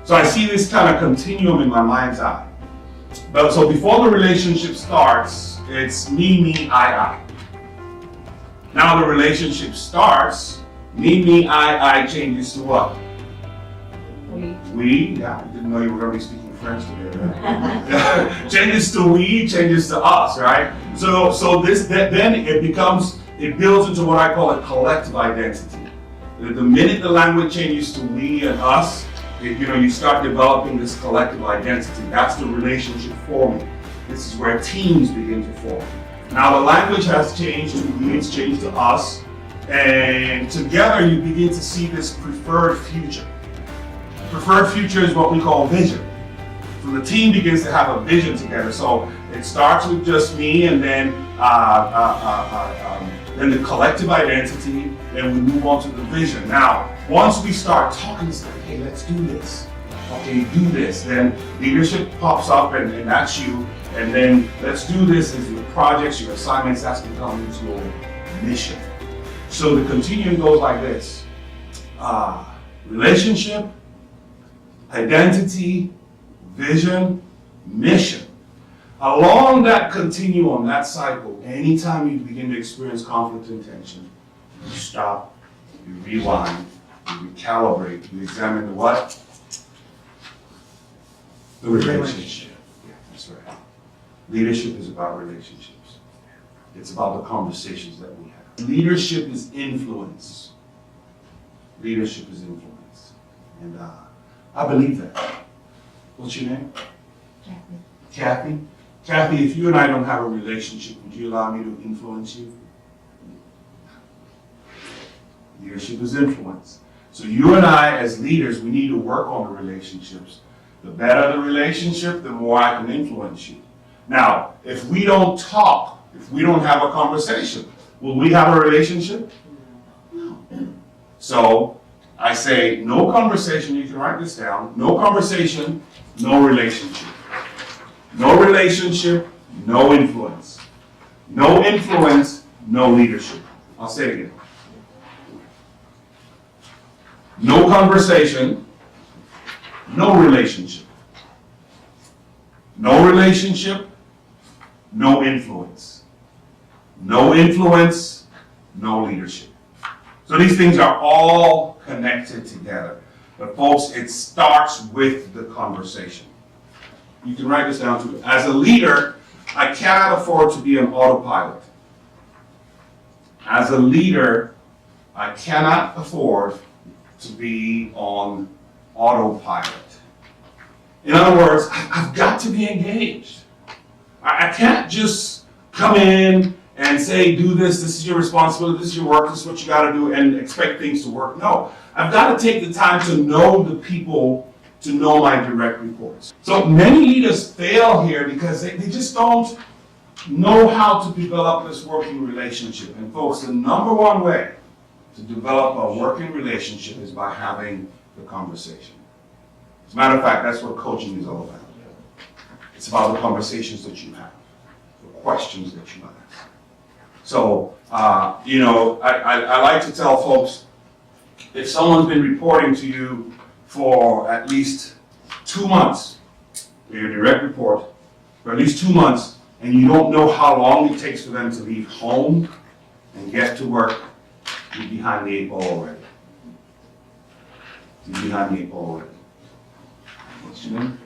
So I see this kind of continuum in my mind's eye. But so before the relationship starts, it's me, I. Now the relationship starts, me, I changes to what? We. Yeah, I didn't know you were going to be speaking French today, right? Changes to we, changes to us, right? So this then it builds into what I call a collective identity. The minute the language changes to we and us, you start developing this collective identity. That's the relationship forming. This is where teams begin to form. Now the language has changed to we, it's changed to us, and together you begin to see this preferred future. Preferred future is what we call vision. So the team begins to have a vision together. So it starts with just me, and then the collective identity, then we move on to the vision. Now, once we start talking, it's like, hey, let's do this. Okay, do this. Then leadership pops up, and that's you. And then let's do this as your projects, your assignments, that's becomes your mission. So the continuum goes like this. Relationship, identity, vision, mission. Along that continuum, that cycle, anytime you begin to experience conflict and tension, you stop, you rewind, you recalibrate, you examine the what? The relationship. Yeah, that's right. Leadership is about relationships. It's about the conversations that we have. Leadership is influence. Leadership is influence. And I believe that. What's your name? Kathy. Kathy? Kathy, if you and I don't have a relationship, would you allow me to influence you? Leadership is influence. So you and I, as leaders, we need to work on the relationships. The better the relationship, the more I can influence you. Now, if we don't talk, if we don't have a conversation, will we have a relationship? No. So I say, no conversation, you can write this down, no conversation, no relationship. No relationship, no influence. No influence, no leadership. I'll say it again. No conversation, no relationship. No relationship, no influence. No influence, no leadership. So these things are all connected together. But folks, it starts with the conversation. You can write this down too. As a leader, I cannot afford to be an autopilot. As a leader, I cannot afford to be on autopilot. In other words, I've got to be engaged. I can't just come in and say, do this, this is your responsibility, this is your work, this is what you got to do, and expect things to work. No, I've got to take the time to know the people, to know my direct reports. So many leaders fail here because they just don't know how to develop this working relationship. And folks, the number one way to develop a working relationship is by having the conversation. As a matter of fact, that's what coaching is all about. It's about the conversations that you have, the questions that you ask. So, I like to tell folks, if someone's been reporting to you for at least 2 months, your direct report, for at least 2 months, and you don't know how long it takes for them to leave home and get to work, you're behind the 8 ball already. You're behind the 8 ball already. What's your name?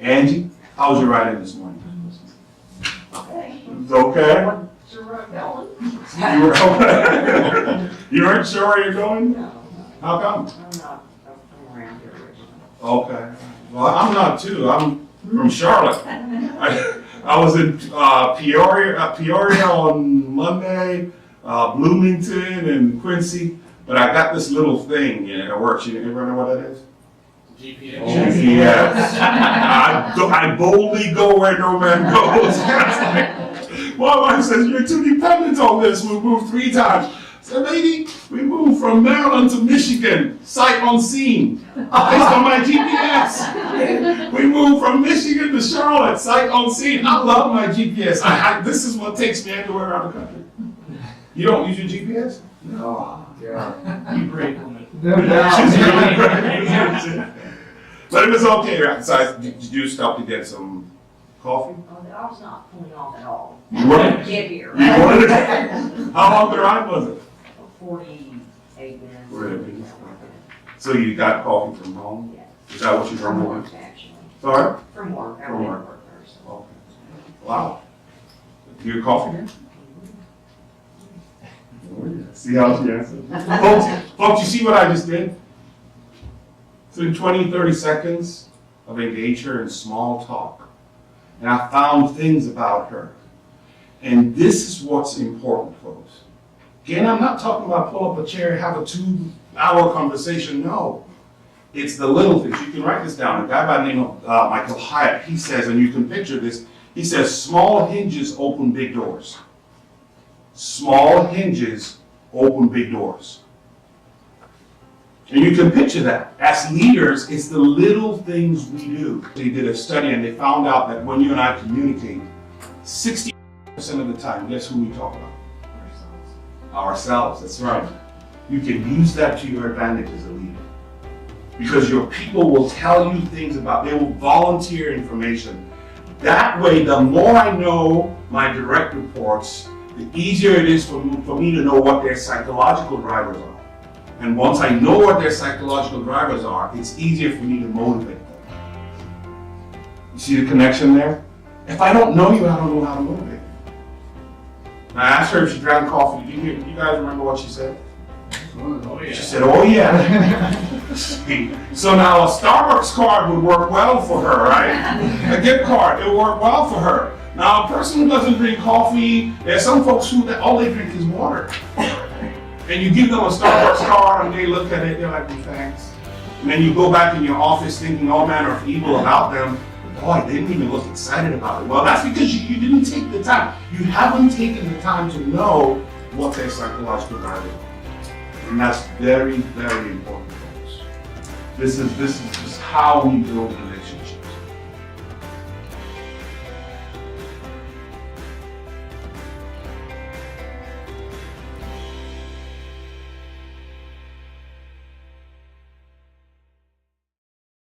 Angie. How was your writing this morning? Okay. It's okay? Sure where I'm going? You weren't sure where you're going? No. How come? I'm not from around here originally. Okay. Well, I'm not too. I'm from Charlotte. I was in Peoria on Monday, Bloomington and Quincy, but I got this little thing that works. You ever know what that is? GPS. GPS. I boldly go where no man goes. My wife says, you're too dependent on this. We moved 3 times. I said, lady, we moved from Maryland to Michigan, sight unseen, based on my GPS. We moved from Michigan to Charlotte, sight unseen. I love my GPS. This is what takes me anywhere around the country. You don't use your GPS? No. Yeah. You break on it. She's really great. But it was okay, right? So did you stop to get some coffee? Oh, I was not pulling off at all. You weren't? Get here. You wanted it? How long the ride was it? 48 minutes. Really? So you got coffee from home? Yeah. Is that what you From normally work, do? actually. Sorry? From work. I From went work. to work first. So. Okay. Wow. Your coffee here? Oh, yeah. See how she answered? Folks, you see what I just did? So in 20, 30 seconds, I've engaged her in small talk. And I found things about her. And this is what's important, folks. Again, I'm not talking about pull up a chair and have a 2-hour conversation. No. It's the little things. You can write this down. A guy by the name of Michael Hyatt, he says, and you can picture this, he says, small hinges open big doors. Small hinges open big doors. And you can picture that. As leaders, it's the little things we do. They did a study and they found out that when you and I communicate, 60% of the time, guess who we talk about? Ourselves, that's right. You can use that to your advantage as a leader. Because your people will tell you things they will volunteer information. That way, the more I know my direct reports, the easier it is for me to know what their psychological drivers are. And once I know what their psychological drivers are, it's easier for me to motivate them. You see the connection there? If I don't know you, I don't know how to motivate you. And I asked her if she drank coffee. Do you guys remember what she said? Oh, yeah. She said, oh yeah. So now a Starbucks card would work well for her, right? A gift card, it would work well for her. Now a person who doesn't drink coffee, there's some folks who all they drink is water. And you give them a Starbucks card and they look at it, they're like, well, thanks. And then you go back in your office thinking all manner of evil about them. Boy, they didn't even look excited about it. Well, that's because you didn't take the time. You haven't taken the time to know what their psychological drivers are. And that's very, very important, folks. This is just how we build relationships.